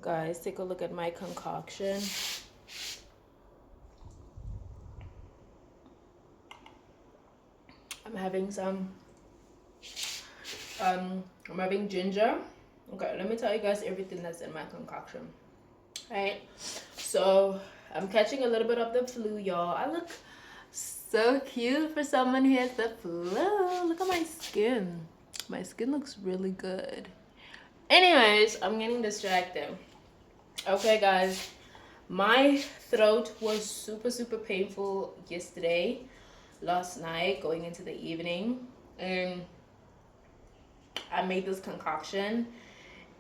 Guys, take a look at my concoction. I'm having some I'm having ginger. Okay, let me tell you guys everything that's in my concoction. Right? So I'm catching a little bit of the flu, y'all. I look so cute for someone who has the flu. Look at my skin. My skin looks really good. Anyways, I'm getting distracted. Okay, guys. My throat was super painful yesterday, last night, going into the evening. And I made this concoction.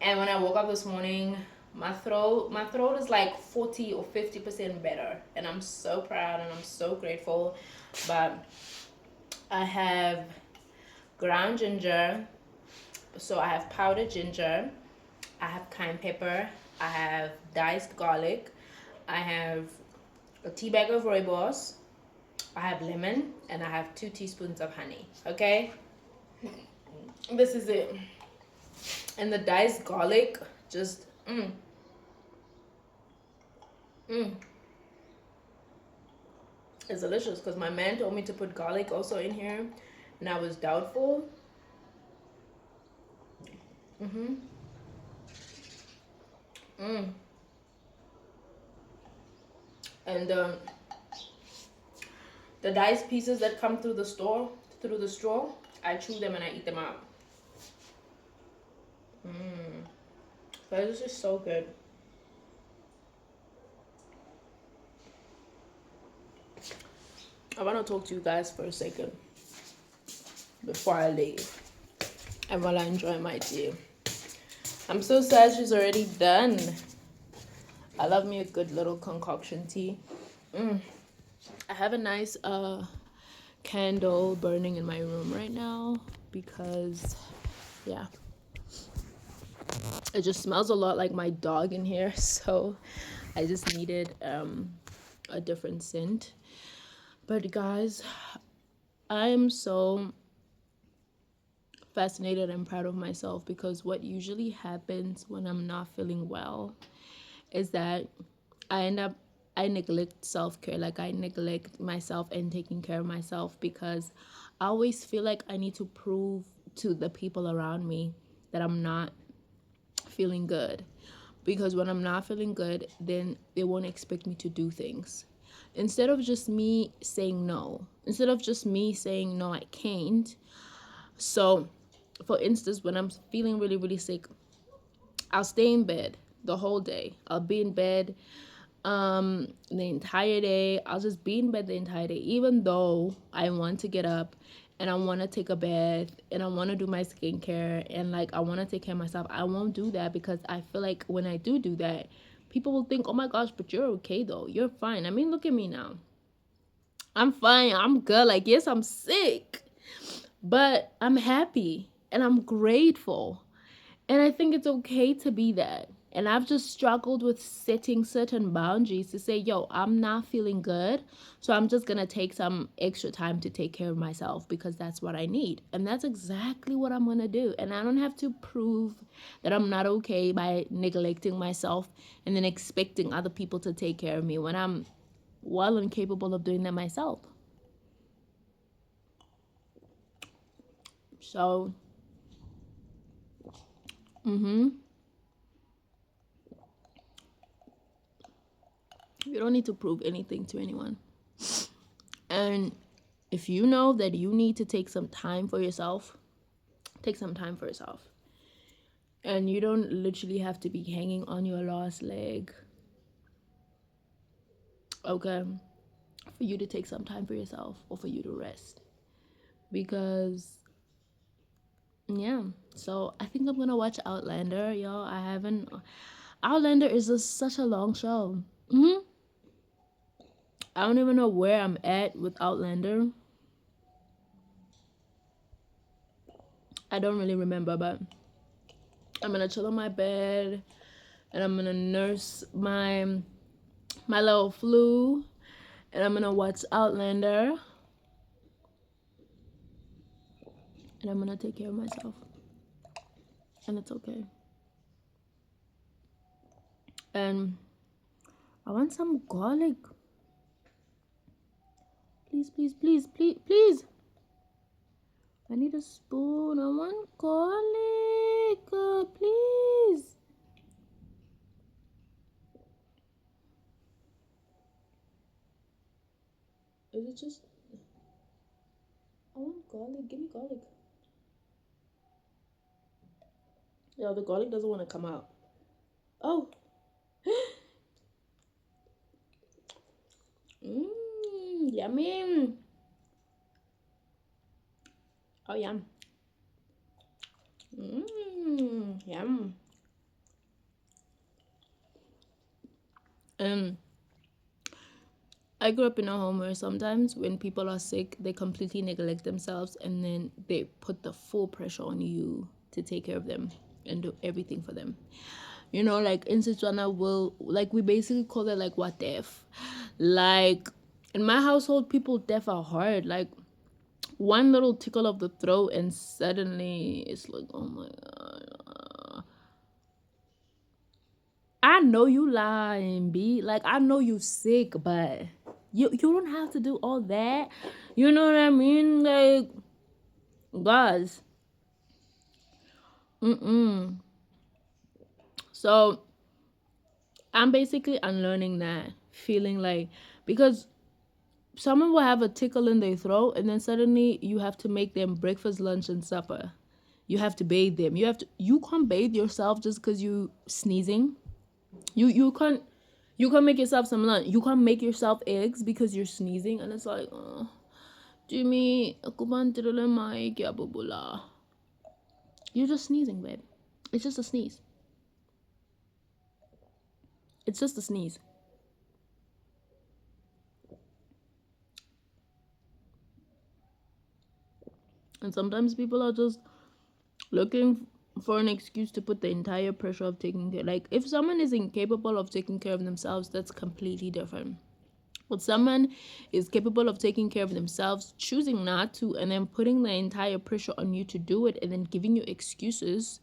And when I woke up this morning, my throat is like 40 or 50% better. And I'm so proud and I'm so grateful. But I have ground ginger. So I have powdered ginger. I have cayenne pepper. I have diced garlic. I have a tea bag of rooibos. I have lemon and I have 2 teaspoons of honey. Okay? This is it. And the diced garlic just mm, it's delicious because my man told me to put garlic also in here and I was doubtful. Mm-hmm. Mm. And the diced pieces that come through the straw, I chew them and I eat them out. But this is so good. I want to talk to you guys for a second before I leave and while I enjoy my tea. I'm so sad she's already done. I love me a good little concoction tea. I have a nice candle burning in my room right now because yeah, it just smells a lot like my dog in here, so I just needed a different scent. But guys, I am so fascinated and proud of myself because what usually happens when I'm not feeling well is that I neglect self-care. Like I neglect myself and taking care of myself because I always feel like I need to prove to the people around me that I'm not feeling good. Because when I'm not feeling good, then they won't expect me to do things. Instead of just me saying no, instead of just me saying no, I can't. So, for instance, when I'm feeling really sick, I'll stay in bed the whole day. I'll be in bed the entire day. I'll just be in bed the entire day, even though I want to get up and I want to take a bath and I want to do my skincare and like I want to take care of myself. I won't do that because I feel like when I do that, people will think, oh my gosh, but you're okay though, you're fine. I mean, look at me now, I'm fine, I'm good. Like, yes, I'm sick, but I'm happy and I'm grateful. And I think it's okay to be that. And I've just struggled with setting certain boundaries to say, yo, I'm not feeling good. So I'm just going to take some extra time to take care of myself because that's what I need. And that's exactly what I'm going to do. And I don't have to prove that I'm not okay by neglecting myself and then expecting other people to take care of me when I'm well and capable of doing that myself. So, you don't need to prove anything to anyone. And if you know that you need to take some time for yourself, take some time for yourself. And you don't literally have to be hanging on your last leg, okay, for you to take some time for yourself or for you to rest. Because, yeah. So I think I'm going to watch Outlander, y'all. I haven't. Outlander is just such a long show. I don't even know where I'm at with Outlander. I don't really remember, but I'm gonna chill on my bed and I'm gonna nurse my little flu and I'm gonna watch Outlander and I'm gonna take care of myself. And it's okay. And I want some garlic. Please, please, please, please, please. I need a spoon. I want garlic. Please. Is it just... I want garlic. Give me garlic. Yeah, the garlic doesn't want to come out. Oh. Yummy. Oh, yum. Yum. Um, I grew up in a home where sometimes when people are sick, they completely neglect themselves and then they put the full pressure on you to take care of them and do everything for them. You know, like in Setswana, we basically call it like what deaf. Like in my household, people deaf are hard. Like one little tickle of the throat and suddenly it's like, oh my god. I know you lying, B. Like I know you sick, but you don't have to do all that. You know what I mean? Like guys. So I'm basically unlearning that feeling like because someone will have a tickle in their throat and then suddenly you have to make them breakfast, lunch, and supper. You have to bathe them. You can't bathe yourself just because you sneezing. You can't make yourself some lunch. You can't make yourself eggs because you're sneezing and it's like Jimmy, you're just sneezing, babe. It's just a sneeze. It's just a sneeze. And sometimes people are just looking for an excuse to put the entire pressure of taking care. Like, if someone is incapable of taking care of themselves, that's completely different. But someone is capable of taking care of themselves, choosing not to, and then putting the entire pressure on you to do it and then giving you excuses,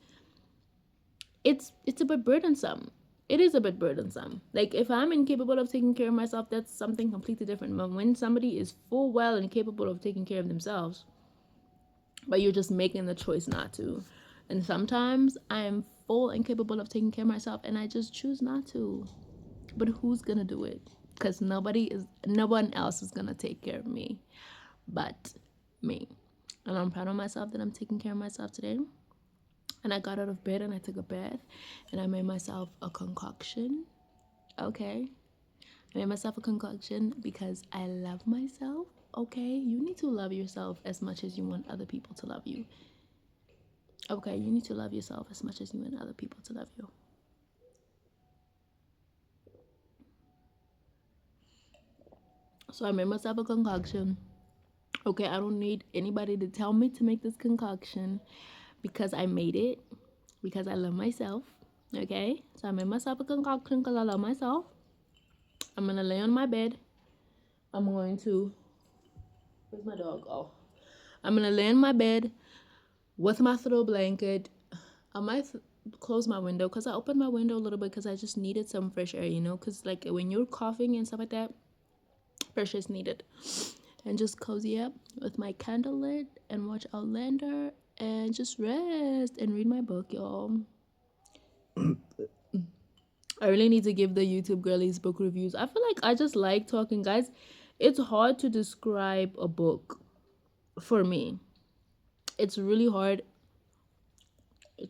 it's a bit burdensome. It is a bit burdensome. Like, if I'm incapable of taking care of myself, that's something completely different. But when somebody is full well and capable of taking care of themselves, but you're just making the choice not to. And sometimes I am full and capable of taking care of myself and I just choose not to. But who's gonna do it? Because no one else is gonna take care of me but me. And I'm proud of myself that I'm taking care of myself today. And I got out of bed and I took a bath and I made myself a concoction. Okay. I made myself a concoction because I love myself. Okay. You need to love yourself as much as you want other people to love you. Okay. You need to love yourself as much as you want other people to love you. So I made myself a concoction. Okay, I don't need anybody to tell me to make this concoction because I made it, because I love myself. Okay, so I made myself a concoction because I love myself. I'm gonna lay on my bed. I'm going to. Where's my dog? Oh, I'm gonna lay in my bed with my throw blanket. I might close my window because I opened my window a little bit because I just needed some fresh air, you know, because like when you're coughing and stuff like that, fresh air is needed. And just cozy up with my candle lit and watch Outlander and just rest and read my book, y'all. I really need to give the YouTube girlies book reviews. I feel like I just like talking, guys. It's hard to describe a book for me. It's really hard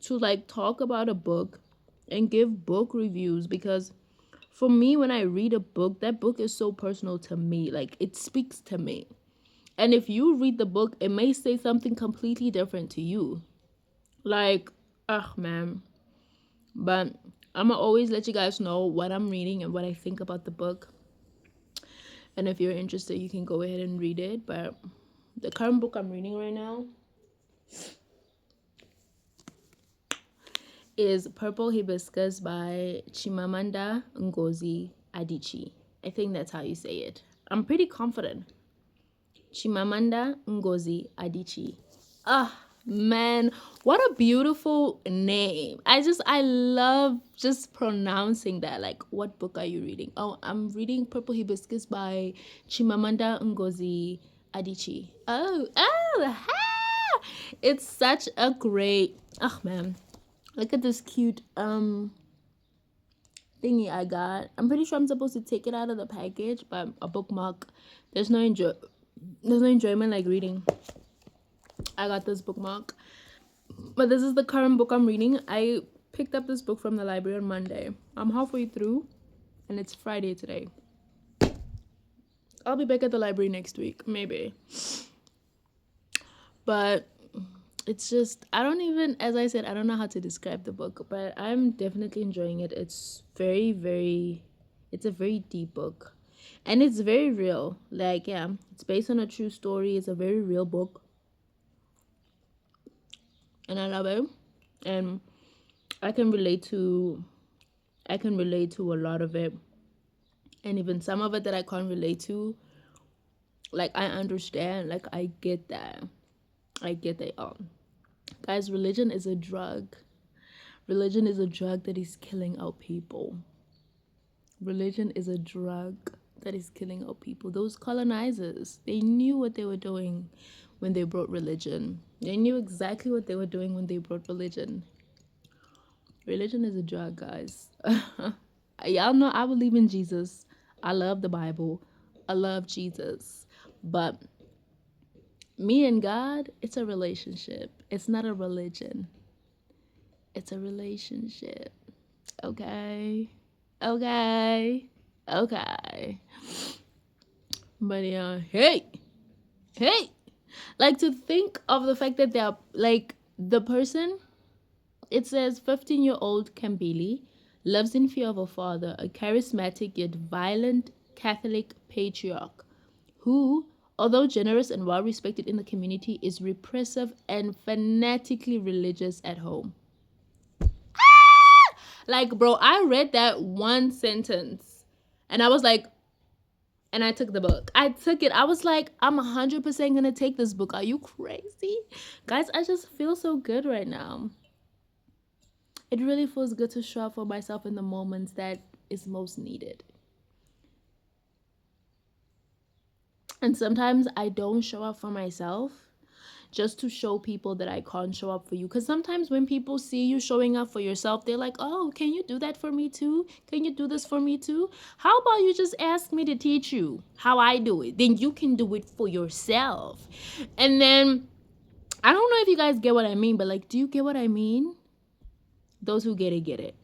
to like talk about a book and give book reviews because for me when I read a book, that book is so personal to me. Like it speaks to me. And if you read the book, it may say something completely different to you. Like, man. But I'm going to always let you guys know what I'm reading and what I think about the book. And if you're interested, you can go ahead and read it. But the current book I'm reading right now is Purple Hibiscus by Chimamanda Ngozi Adichie. I think that's how you say it. I'm pretty confident. Chimamanda Ngozi Adichie. Man, what a beautiful name. I love just pronouncing that. Like, what book are you reading? Oh, I'm reading Purple Hibiscus by Chimamanda Ngozi Adichie. It's such a great, oh man. Look at this cute thingy I got. I'm pretty sure I'm supposed to take it out of the package, but a bookmark. There's no enjoyment like reading. I got this bookmark. But this is the current book I'm reading. I picked up this book from the library on Monday. I'm halfway through and it's Friday today. I'll be back at the library next week, maybe. But it's just, I don't even, as I said, I don't know how to describe the book, but I'm definitely enjoying it. It's it's a very deep book. And it's very real. Like, yeah, it's based on a true story. It's a very real book. And I love it. And I can relate to a lot of it. And even some of it that I can't relate to, like I understand, like I get that. I get that. Guys, religion is a drug. Religion is a drug that is killing our people. Religion is a drug that is killing our people. Those colonizers, they knew what they were doing when they brought religion. They knew exactly what they were doing when they brought religion. Religion is a drug, guys. Y'all know I believe in Jesus. I love the Bible. I love Jesus. But me and God, it's a relationship. It's not a religion. It's a relationship. Okay? Okay? Okay. But yeah, hey! Like to think of the fact that they're like the person, it says 15-year-old Kambili lives in fear of her father, a charismatic yet violent Catholic patriarch who, although generous and well respected in the community, is repressive and fanatically religious at home. Like, bro, I read that one sentence and I was like, and I took the book. I took it. I was like, I'm 100% gonna take this book. Are you crazy? Guys, I just feel so good right now. It really feels good to show up for myself in the moments that is most needed. And sometimes I don't show up for myself just to show people that I can't show up for you. Because sometimes when people see you showing up for yourself, they're like, oh, can you do that for me too? Can you do this for me too? How about you just ask me to teach you how I do it? Then you can do it for yourself. And then, I don't know if you guys get what I mean, but like, do you get what I mean? Those who get it.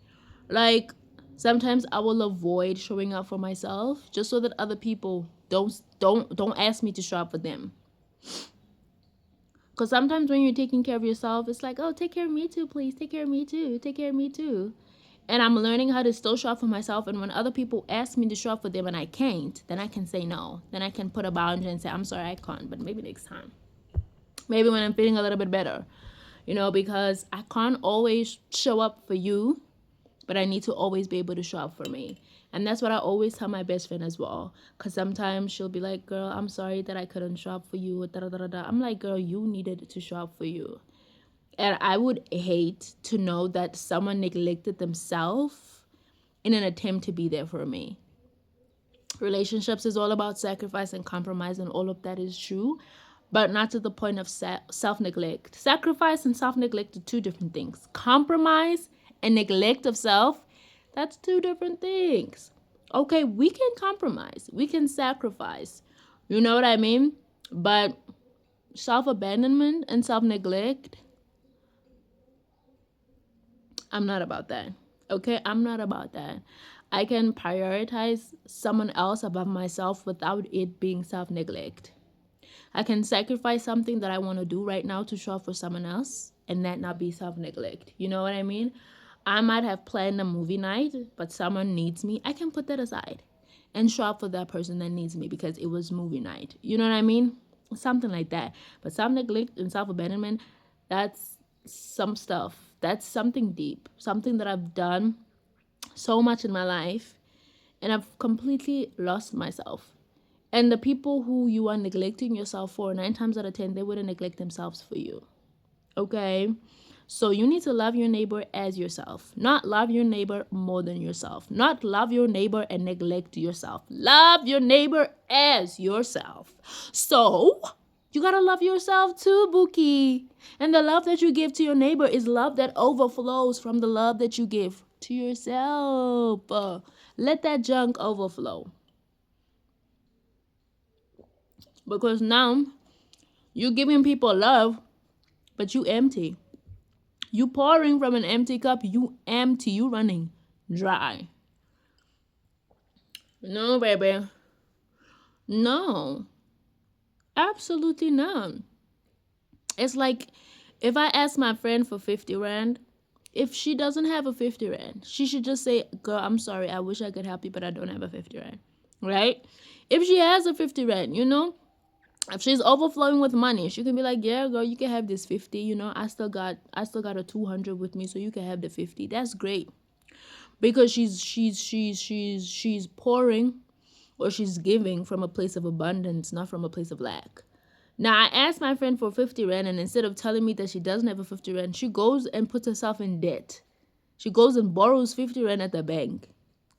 Like, sometimes I will avoid showing up for myself just so that other people don't ask me to show up for them. Because sometimes when you're taking care of yourself, it's like, oh, take care of me too, please. Take care of me too. Take care of me too. And I'm learning how to still show up for myself. And when other people ask me to show up for them and I can't, then I can say no. Then I can put a boundary and say, I'm sorry, I can't, but maybe next time. Maybe when I'm feeling a little bit better. You know, because I can't always show up for you, but I need to always be able to show up for me. And that's what I always tell my best friend as well. Because sometimes she'll be like, girl, I'm sorry that I couldn't show up for you. I'm like, girl, you needed to show up for you. And I would hate to know that someone neglected themselves in an attempt to be there for me. Relationships is all about sacrifice and compromise, and all of that is true, but not to the point of self-neglect. Sacrifice and self-neglect are two different things. Compromise and neglect of self, that's two different things. Okay, we can compromise. We can sacrifice. You know what I mean? But self-abandonment and self-neglect, I'm not about that. Okay, I'm not about that. I can prioritize someone else above myself without it being self-neglect. I can sacrifice something that I want to do right now to show up for someone else and that not be self-neglect. You know what I mean? I might have planned a movie night, but someone needs me. I can put that aside and show up for that person that needs me because it was movie night. You know what I mean? Something like that. But self-neglect and self-abandonment, that's some stuff. That's something deep. Something that I've done so much in my life and I've completely lost myself. And the people who you are neglecting yourself for, 9 times out of 10, they wouldn't neglect themselves for you. Okay? So you need to love your neighbor as yourself. Not love your neighbor more than yourself. Not love your neighbor and neglect yourself. Love your neighbor as yourself. So you gotta love yourself too, Buki. And the love that you give to your neighbor is love that overflows from the love that you give to yourself. Let that junk overflow. Because now you're giving people love, but you empty. You pouring from an empty cup, you empty, you running dry. No, baby. No. Absolutely not. It's like if I ask my friend for 50 rand, if she doesn't have a 50 rand, she should just say, girl, I'm sorry, I wish I could help you, but I don't have a 50 rand. Right? If she has a 50 rand, if she's overflowing with money, she can be like, yeah, girl, you can have this 50, I still got a 200 with me, so you can have the 50. That's great. Because she's pouring, or she's giving from a place of abundance, not from a place of lack. Now, I asked my friend for 50 rand, and instead of telling me that she doesn't have a 50 rand, she goes and puts herself in debt. She goes and borrows 50 rand at the bank.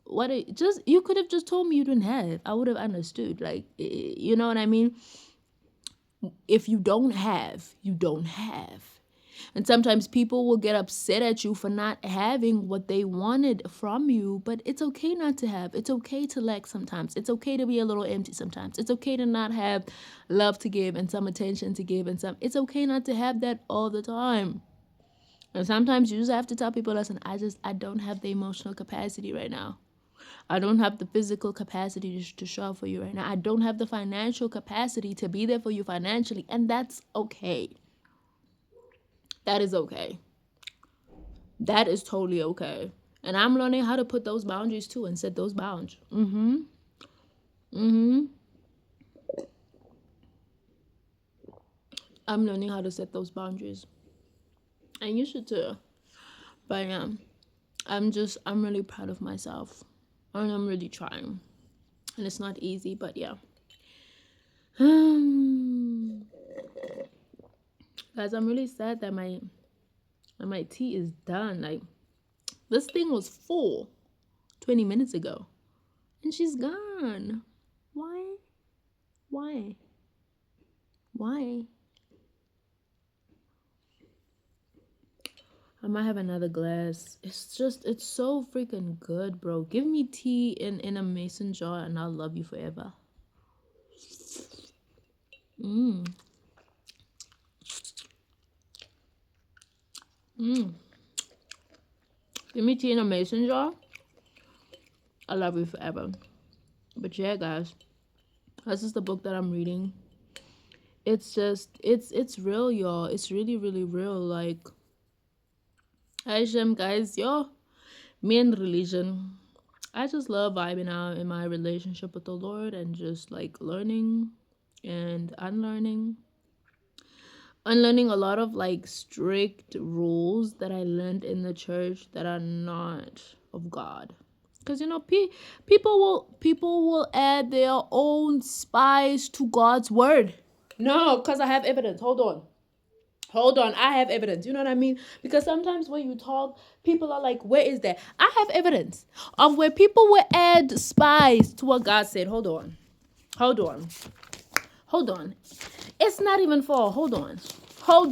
You could have just told me you didn't have. I would have understood. Like, you know what I mean? If you don't have, you don't have. And sometimes people will get upset at you for not having what they wanted from you, but it's okay not to have. It's okay to lack sometimes. It's okay to be a little empty sometimes. It's okay to not have love to give and some attention to give and some. It's okay not to have that all the time. And sometimes you just have to tell people, listen, I don't have the emotional capacity right now. I don't have the physical capacity to show up for you right now. I don't have the financial capacity to be there for you financially. And that's okay. That is okay. That is totally okay. And I'm learning how to put those boundaries too and set those boundaries. I'm learning how to set those boundaries. And you should too. But yeah, I'm really proud of myself. And I'm really trying. And it's not easy, but yeah. Guys, I'm really sad that my tea is done. Like, this thing was full 20 minutes ago. And she's gone. Why? Why? Why? I might have another glass. It's so freaking good, bro. Give me tea in a mason jar and I'll love you forever. Give me tea in a mason jar. I love you forever. But yeah, guys, this is the book that I'm reading. It's real, y'all. It's really, really real. Like, Hashem, guys, me and religion. I just love vibing out in my relationship with the Lord and just like learning and unlearning a lot of like strict rules that I learned in the church that are not of God. Because people will add their own spice to God's word. No, because I have evidence. Hold on, I have evidence. You know what I mean? Because sometimes when you talk, people are like, where is that? I have evidence of where people will add spice to what God said. Hold on. It's not even fall. Hold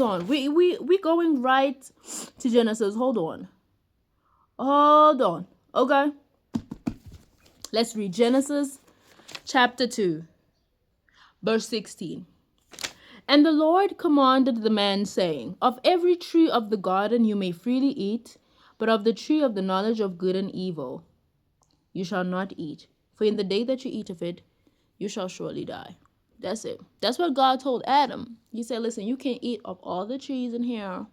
on. We going right to Genesis. Hold on. Okay. Let's read Genesis chapter 2, verse 16. And the Lord commanded the man, saying, of every tree of the garden you may freely eat, but of the tree of the knowledge of good and evil you shall not eat. For in the day that you eat of it, you shall surely die. That's it. That's what God told Adam. He said, listen, you can eat of all the trees in here,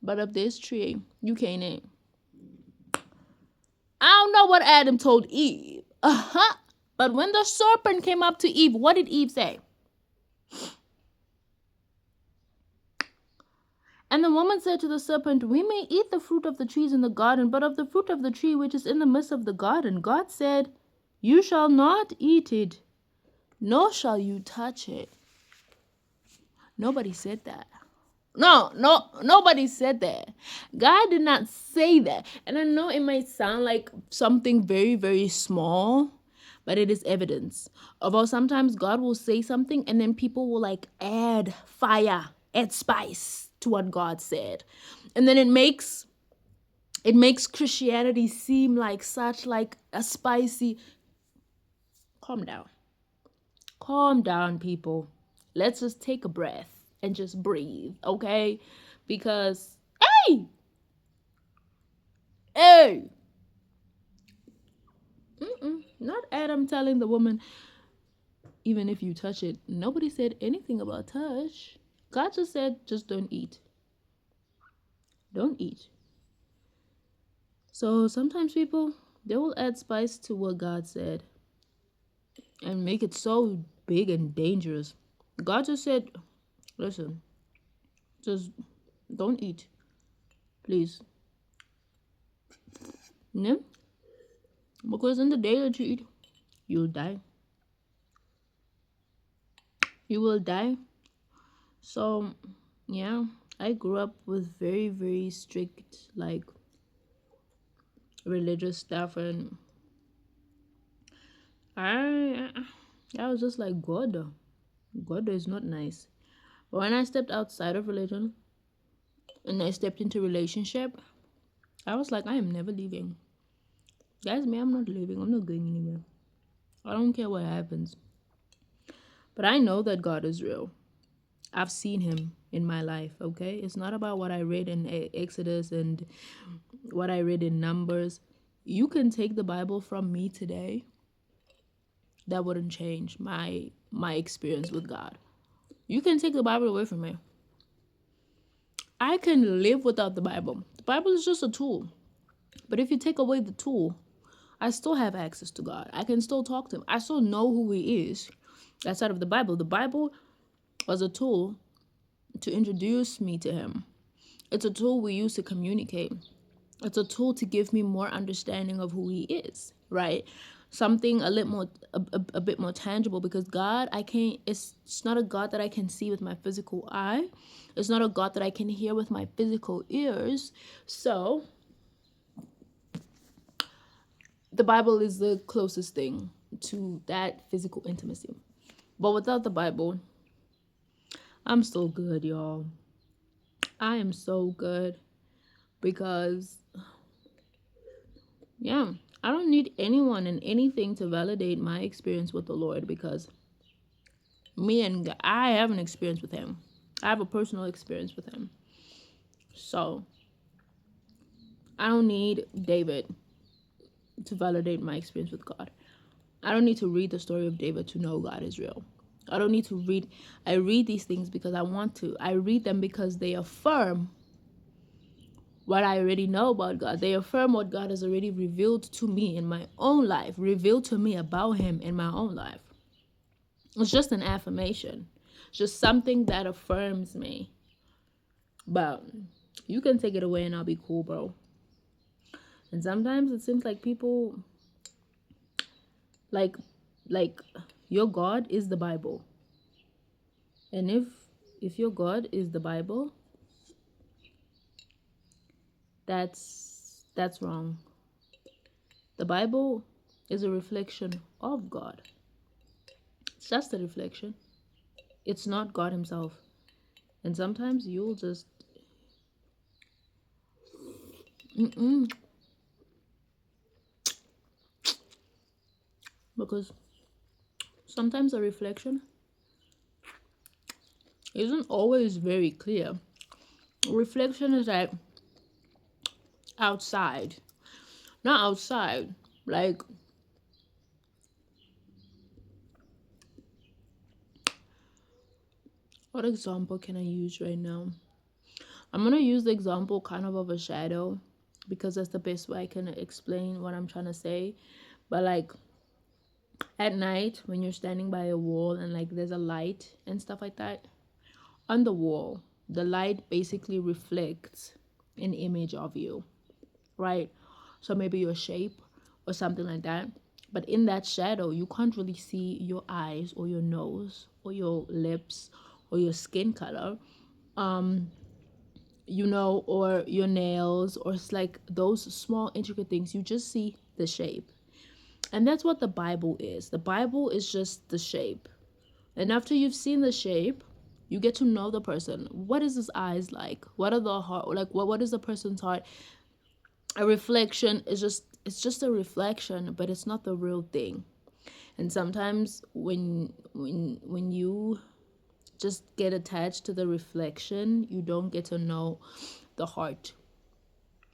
but of this tree, you can't eat. I don't know what Adam told Eve. But when the serpent came up to Eve, what did Eve say? And the woman said to the serpent, we may eat the fruit of the trees in the garden, but of the fruit of the tree which is in the midst of the garden, God said, you shall not eat it, nor shall you touch it. Nobody said that. No, nobody said that. God did not say that. And I know it might sound like something very, very small, but it is evidence. Although sometimes God will say something and then people will like add fire, add spice to what God said. And then it makes Christianity seem like such like a spicy. Calm down. Calm down, people. Let's just take a breath and just breathe, okay? Because, hey, hey, not Adam telling the woman, even if you touch it. Nobody said anything about touch. God just said, just don't eat. Don't eat. So sometimes people, they will add spice to what God said and make it so big and dangerous. God just said, listen, just don't eat, please. Yeah? Because in the day that you eat, you'll die. You will die. So, yeah, I grew up with very, very strict, like, religious stuff, and I, I was just like, God is not nice. But when I stepped outside of religion and I stepped into relationship, I was like, I am never leaving. Guys, me, I'm not leaving. I'm not going anywhere. I don't care what happens. But I know that God is real. I've seen him in my life, okay? It's not about what I read in Exodus and what I read in Numbers. You can take the Bible from me today. That wouldn't change my experience with God. You can take the Bible away from me. I can live without the Bible. The Bible is just a tool. But if you take away the tool, I still have access to God. I can still talk to him. I still know who he is outside of the Bible. The Bible was a tool to introduce me to him. It's a tool we use to communicate. It's a tool to give me more understanding of who he is, right? Something a little more, a bit more tangible, because God, it's not a God that I can see with my physical eye. It's not a God that I can hear with my physical ears. So the Bible is the closest thing to that physical intimacy. But without the Bible, I'm still good, y'all. I am so good because, yeah, I don't need anyone and anything to validate my experience with the Lord, because me and God, I have an experience with him. I have a personal experience with him. So I don't need David to validate my experience with God. I don't need to read the story of David to know God is real. I don't need to read. I read these things because I want to. I read them because they affirm what I already know about God. They affirm what God has already revealed to me in my own life, revealed to me about him in my own life. It's just an affirmation. It's just something that affirms me. But you can take it away and I'll be cool, bro. And sometimes it seems like people like like your God is the Bible. And if your God is the Bible, that's wrong. The Bible is a reflection of God. It's just a reflection. It's not God himself. And sometimes you'll just because sometimes a reflection isn't always very clear. Reflection is like outside. Not outside. Like, what example can I use right now? I'm gonna use the example kind of a shadow, because that's the best way I can explain what I'm trying to say. But like at night when you're standing by a wall and like there's a light and stuff like that on the wall, the light basically reflects an image of you, right? So maybe your shape or something like that. But in that shadow, you can't really see your eyes or your nose or your lips or your skin color. or your nails, or it's like those small intricate things. You just see the shape. And that's what the Bible is. The Bible is just the shape. And after you've seen the shape, you get to know the person. What is his eyes like? What are the heart like? What is the person's heart? A reflection is just a reflection, but it's not the real thing. And sometimes when you just get attached to the reflection, you don't get to know the heart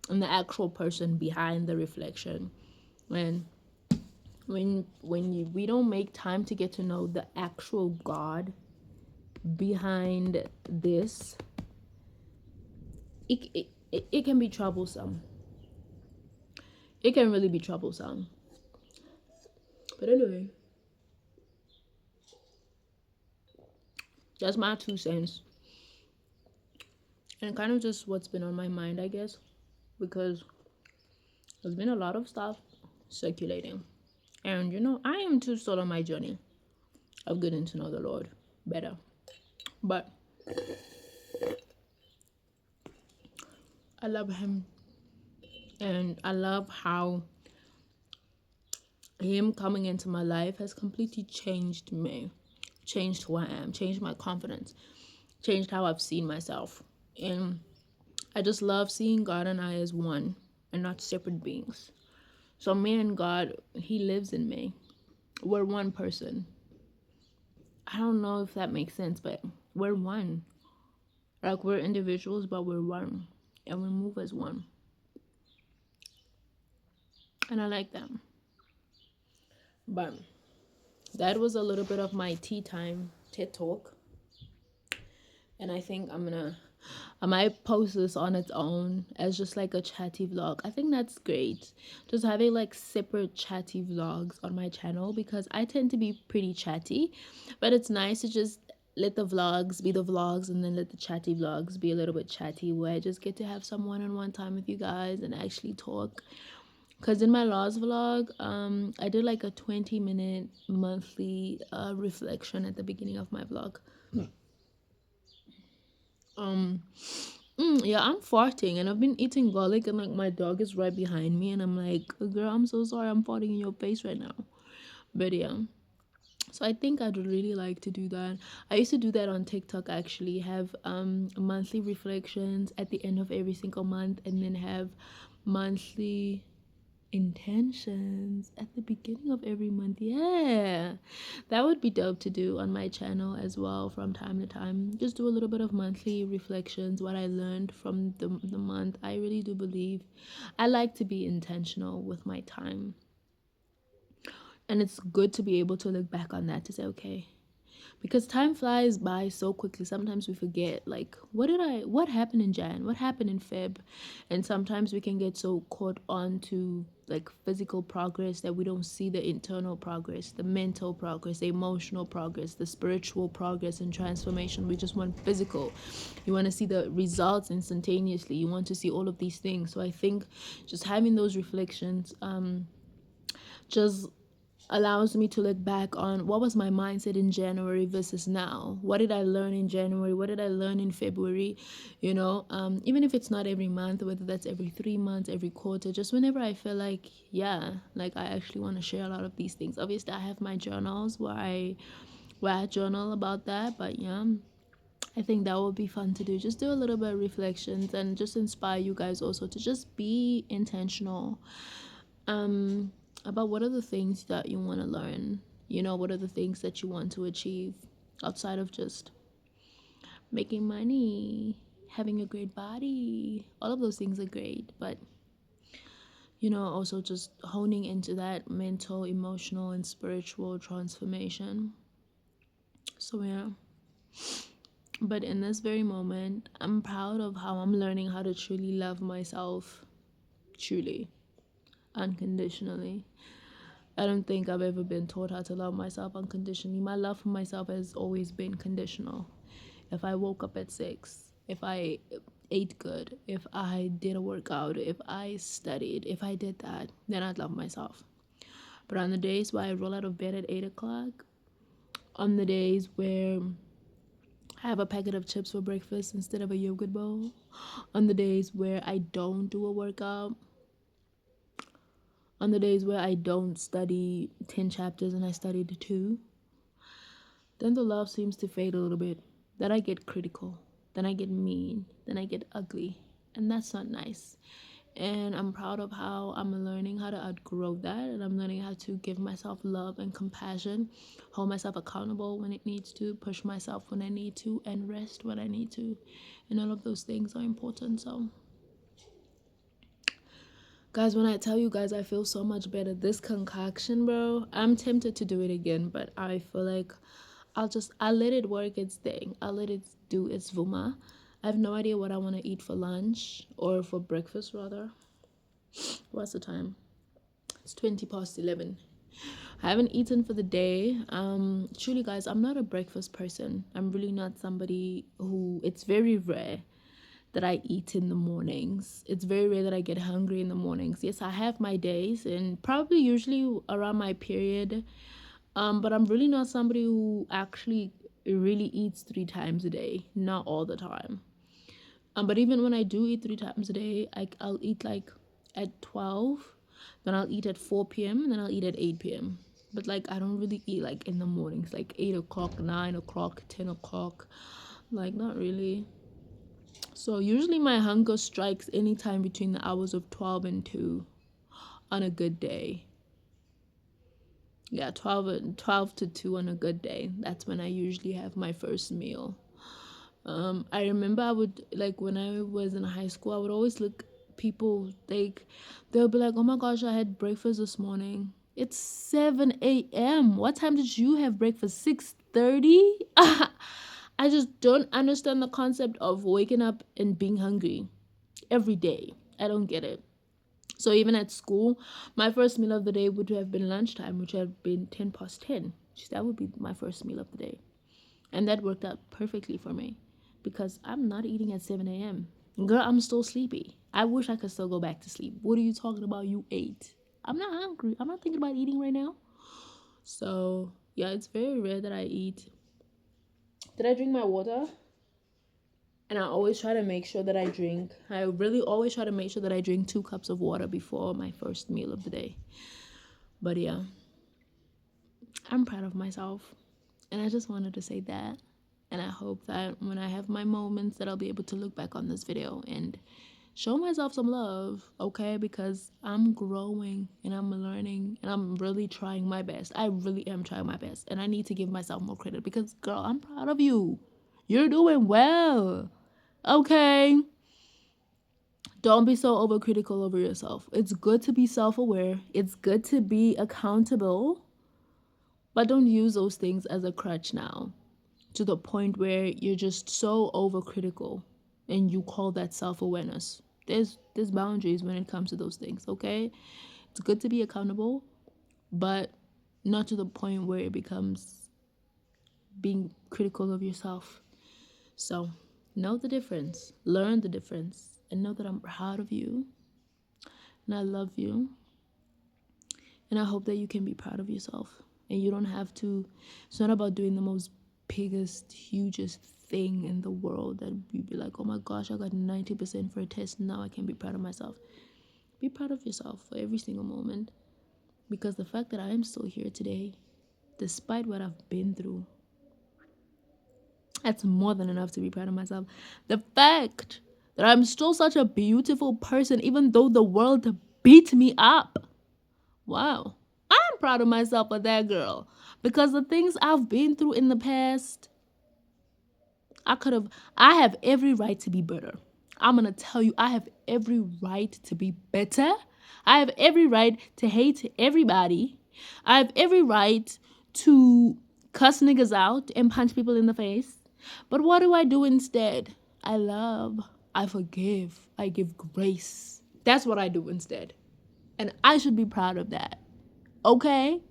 and the actual person behind the reflection. When we don't make time to get to know the actual God behind this, it can be troublesome. It can really be troublesome. But anyway, that's my 2 cents. And kind of just what's been on my mind, I guess, because there's been a lot of stuff circulating. And I am too still on my journey of getting to know the Lord better. But I love him, and I love how him coming into my life has completely changed me, changed who I am, changed my confidence, changed how I've seen myself. And I just love seeing God and I as one and not separate beings. So me and God, he lives in me. We're one person. I don't know if that makes sense, but we're one. Like, we're individuals, but we're one. And we move as one. And I like that. But that was a little bit of my tea time TED talk. And I think I might post this on its own as just like a chatty vlog. I think that's great. Just having like separate chatty vlogs on my channel, because I tend to be pretty chatty, but it's nice to just let the vlogs be the vlogs and then let the chatty vlogs be a little bit chatty, where I just get to have some one-on-one time with you guys and actually talk. Because in my last vlog, I did like a 20-minute monthly reflection at the beginning of my vlog. Yeah, I'm farting and I've been eating garlic, and like my dog is right behind me, and I'm like, girl, I'm so sorry, I'm farting in your face right now. But yeah, so I think I'd really like to do that. I used to do that on TikTok, actually, have monthly reflections at the end of every single month, and then have monthly intentions at the beginning of every month. Yeah, that would be dope to do on my channel as well from time to time. Just do a little bit of monthly reflections, what I learned from the month. I really do believe I like to be intentional with my time, and it's good to be able to look back on that to say, okay, because time flies by so quickly. Sometimes we forget, like, what happened in Jan, what happened in Feb. And sometimes we can get so caught on to like physical progress that we don't see the internal progress, the mental progress, the emotional progress, the spiritual progress and transformation. We just want physical. You want to see the results instantaneously. You want to see all of these things. So I think just having those reflections just allows me to look back on what was my mindset in January versus now. What did I learn in January? What did I learn in February? Even if it's not every month, whether that's every 3 months, every quarter, just whenever I feel like, yeah, like I actually want to share a lot of these things. Obviously, I have my journals where I journal about that, but yeah. I think that would be fun to do. Just do a little bit of reflections and just inspire you guys also to just be intentional. About what are the things that you want to learn, what are the things that you want to achieve outside of just making money, having a great body. All of those things are great, but also just honing into that mental, emotional, and spiritual transformation. So yeah, but in this very moment, I'm proud of how I'm learning how to truly love myself, truly, unconditionally. I don't think I've ever been taught how to love myself unconditionally. My love for myself has always been conditional. If I woke up at 6, if I ate good, if I did a workout, if I studied, if I did that, then I'd love myself. But on the days where I roll out of bed at 8 o'clock, on the days where have a packet of chips for breakfast instead of a yogurt bowl. On the days where I don't do a workout, on the days where I don't study 10 chapters and I studied 2, then the love seems to fade a little bit. Then I get critical, then I get mean, then I get ugly, and that's not nice. And I'm proud of how I'm learning how to outgrow that, and I'm learning how to give myself love and compassion, hold myself accountable when it needs to, push myself when I need to, and rest when I need to. And all of those things are important. So guys, when I tell you guys I feel so much better, this concoction, bro, I'm tempted to do it again, but I feel like I'll let it work its thing. I'll let it do its vuma. I have no idea what I want to eat for lunch, or for breakfast rather. What's the time? It's 20 past 11. I haven't eaten for the day. Truly guys, I'm not a breakfast person. I'm really not somebody who, it's very rare that I eat in the mornings. It's very rare that I get hungry in the mornings. Yes, I have my days, and probably usually around my period. But I'm really not somebody who actually really eats 3 times a day. Not all the time. But even when I do eat 3 times a day, I'll eat like at 12, then I'll eat at 4 p.m., and then I'll eat at 8 p.m. But like, I don't really eat like in the mornings, like 8 o'clock, 9 o'clock, 10 o'clock. Like, not really. So usually my hunger strikes anytime between the hours of 12 and 2 on a good day. Yeah, 12 to 2 on a good day. That's when I usually have my first meal. I remember I would, like, when I was in high school, I would always look people, like, they'll be like, oh my gosh, I had breakfast this morning. It's 7 a.m. What time did you have breakfast? 6:30? I just don't understand the concept of waking up and being hungry every day. I don't get it. So even at school, my first meal of the day would have been lunchtime, which would have been 10 past 10. That would be my first meal of the day. And that worked out perfectly for me, because I'm not eating at 7 a.m. Girl, I'm still sleepy. I wish I could still go back to sleep. What are you talking about? You ate. I'm not hungry. I'm not thinking about eating right now. So, yeah, it's very rare that I eat. Did I drink my water? And I always try to make sure that I really always try to make sure that I drink 2 cups of water before my first meal of the day. But yeah, I'm proud of myself. And I just wanted to say that. And I hope that when I have my moments that I'll be able to look back on this video and show myself some love, okay? Because I'm growing and I'm learning and I'm really trying my best. I really am trying my best. And I need to give myself more credit because, girl, I'm proud of you. You're doing well, okay? Don't be so overcritical over yourself. It's good to be self-aware. It's good to be accountable. But don't use those things as a crutch now, to the point where you're just so overcritical and you call that self-awareness. There's boundaries when it comes to those things, okay? It's good to be accountable, but not to the point where it becomes being critical of yourself. So know the difference, learn the difference, and know that I'm proud of you and I love you. And I hope that you can be proud of yourself. And you don't have to, it's not about doing the most biggest, hugest thing in the world that you'd be like, oh my gosh, I got 90% for a test. Now I can be proud of myself. Be proud of yourself for every single moment. Because the fact that I am still here today, despite what I've been through, that's more than enough to be proud of myself. The fact that I'm still such a beautiful person, even though the world beat me up. Wow. I'm proud of myself for that, girl. Because the things I've been through in the past, I have every right to be better. I'm going to tell you, I have every right to be better. I have every right to hate everybody. I have every right to cuss niggas out and punch people in the face. But what do I do instead? I love, I forgive, I give grace. That's what I do instead. And I should be proud of that. Okay?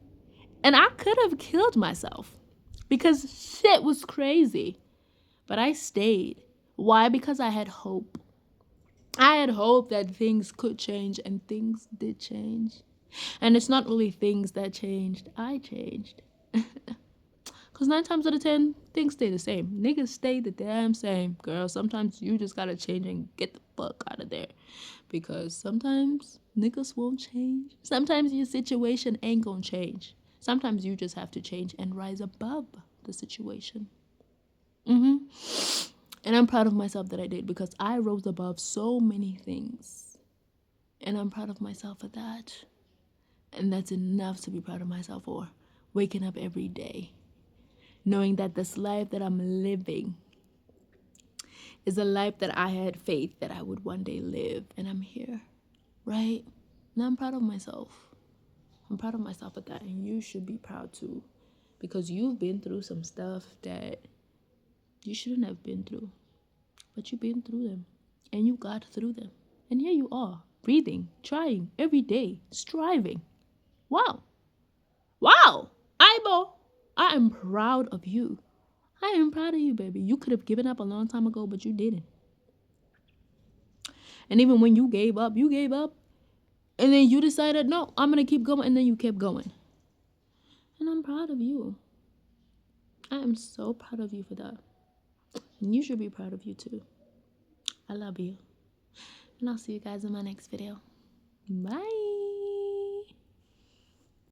And I could have killed myself because shit was crazy. But I stayed. Why? Because I had hope. I had hope that things could change, and things did change. And it's not really things that changed. I changed. Because 9 times out of 10, things stay the same. Niggas stay the damn same, girl. Sometimes you just gotta change and get the fuck out of there. Because sometimes niggas won't change. Sometimes your situation ain't gonna change. Sometimes you just have to change and rise above the situation. And I'm proud of myself that I did, because I rose above so many things. And I'm proud of myself for that. And that's enough to be proud of myself for. Waking up every day, knowing that this life that I'm living is a life that I had faith that I would one day live. And I'm here, right? And I'm proud of myself. I'm proud of myself for that. And you should be proud too. Because you've been through some stuff that you shouldn't have been through. But you've been through them. And you got through them. And here you are, breathing, trying every day, striving. Wow. Wow. Eyeball. I am proud of you. I am proud of you, baby. You could have given up a long time ago, but you didn't. And even when you gave up, and then you decided, no, I'm going to keep going, and then you kept going. And I'm proud of you. I am so proud of you for that. And you should be proud of you too. I love you. And I'll see you guys in my next video. Bye.